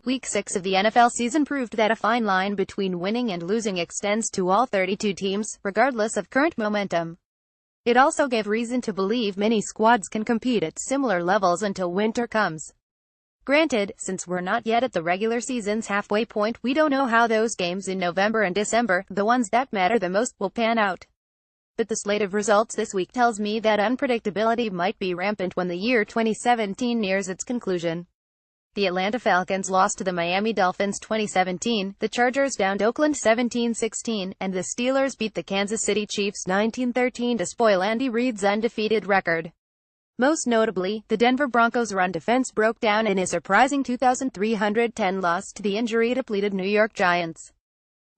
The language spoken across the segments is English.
Week 6 of the NFL season proved that a fine line between winning and losing extends to all 32 teams, regardless of current momentum. It also gave reason to believe many squads can compete at similar levels until winter comes. Granted, since we're not yet at the regular season's halfway point, we don't know how those games in November and December, the ones that matter the most, will pan out. But the slate of results this week tells me that unpredictability might be rampant when the year 2017 nears its conclusion. The Atlanta Falcons lost to the Miami Dolphins 2017, the Chargers downed Oakland 17-16, and the Steelers beat the Kansas City Chiefs 19-13 to spoil Andy Reid's undefeated record. Most notably, the Denver Broncos' run defense broke down in a surprising 2,310 loss to the injury-depleted New York Giants.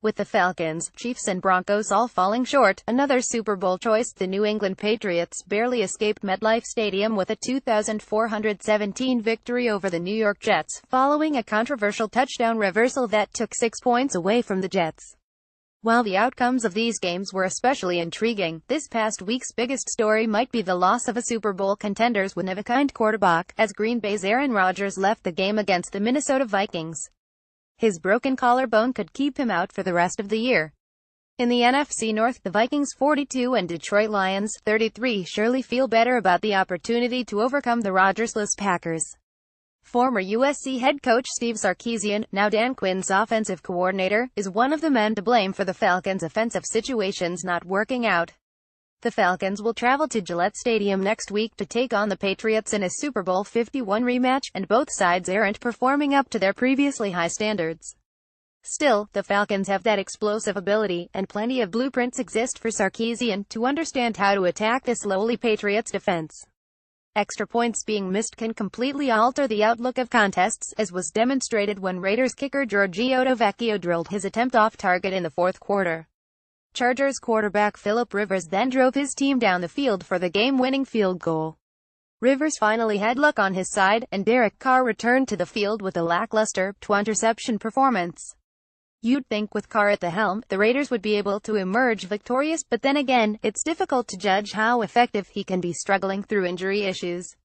With the Falcons, Chiefs and Broncos all falling short, another Super Bowl choice, the New England Patriots barely escaped MetLife Stadium with a 2,417 victory over the New York Jets, following a controversial touchdown reversal that took 6 points away from the Jets. While the outcomes of these games were especially intriguing, this past week's biggest story might be the loss of a Super Bowl contender's one-of-a-kind quarterback, as Green Bay's Aaron Rodgers left the game against the Minnesota Vikings. His broken collarbone could keep him out for the rest of the year. In the NFC North, the Vikings 42 and Detroit Lions 33 surely feel better about the opportunity to overcome the Rodgers-less Packers. Former USC head coach Steve Sarkisian, now Dan Quinn's offensive coordinator, is one of the men to blame for the Falcons' offensive situations not working out. The Falcons will travel to Gillette Stadium next week to take on the Patriots in a Super Bowl 51 rematch, and both sides aren't performing up to their previously high standards. Still, the Falcons have that explosive ability, and plenty of blueprints exist for Sarkisian to understand how to attack this lowly Patriots defense. Extra points being missed can completely alter the outlook of contests, as was demonstrated when Raiders kicker Giorgio Vecchio drilled his attempt off target in the fourth quarter. Chargers quarterback Philip Rivers then drove his team down the field for the game-winning field goal. Rivers finally had luck on his side, and Derek Carr returned to the field with a lackluster, 2-interception performance. You'd think with Carr at the helm, the Raiders would be able to emerge victorious, but then again, it's difficult to judge how effective he can be struggling through injury issues.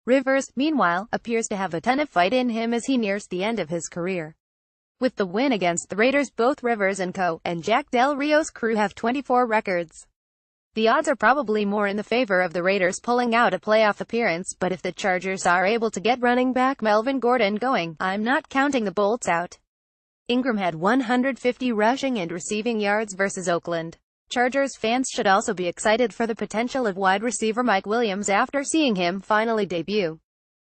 Rivers, meanwhile, appears to have a ton of fight in him as he nears the end of his career. With the win against the Raiders, both Rivers and Co. and Jack Del Rio's crew have 24 records. The odds are probably more in the favor of the Raiders pulling out a playoff appearance, but if the Chargers are able to get running back Melvin Gordon going, I'm not counting the Bolts out. Ingram had 150 rushing and receiving yards versus Oakland. Chargers fans should also be excited for the potential of wide receiver Mike Williams after seeing him finally debut.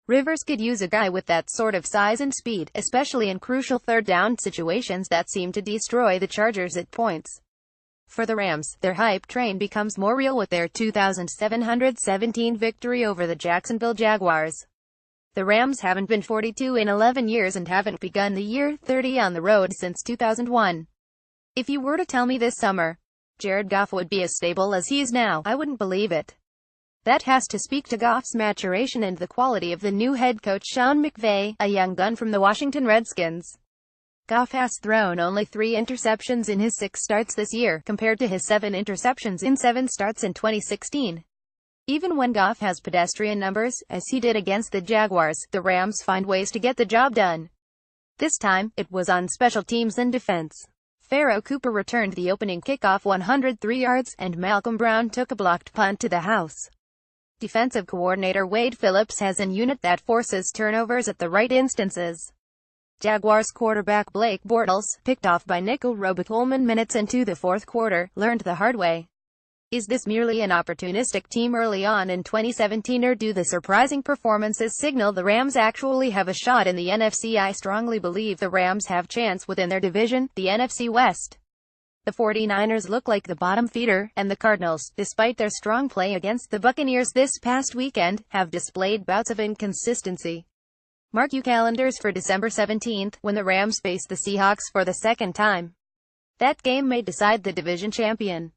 Rivers could use a guy with that sort of size and speed, especially in crucial third-down situations that seem to destroy the Chargers at points. For the Rams, their hype train becomes more real with their 2,717 victory over the Jacksonville Jaguars. The Rams haven't been 42 in 11 years and haven't begun the year 30 on the road since 2001. If you were to tell me this summer Jared Goff would be as stable as he is now, I wouldn't believe it. That has to speak to Goff's maturation and the quality of the new head coach Sean McVay, a young gun from the Washington Redskins. Goff has thrown only 3 interceptions in his 6 starts this year, compared to his 7 interceptions in 7 starts in 2016. Even when Goff has pedestrian numbers, as he did against the Jaguars, the Rams find ways to get the job done. This time, it was on special teams and defense. Pharoh Cooper returned the opening kickoff 103 yards, and Malcolm Brown took a blocked punt to the house. Defensive coordinator Wade Phillips has an unit that forces turnovers at the right instances. Jaguars quarterback Blake Bortles, picked off by nickel Robert-Coleman minutes into the fourth quarter, learned the hard way. Is this merely an opportunistic team early on in 2017, or do the surprising performances signal the Rams actually have a shot in the NFC? I strongly believe the Rams have chance within their division, the NFC West. The 49ers look like the bottom feeder, and the Cardinals, despite their strong play against the Buccaneers this past weekend, have displayed bouts of inconsistency. Mark your calendars for December 17th, when the Rams face the Seahawks for the second time. That game may decide the division champion.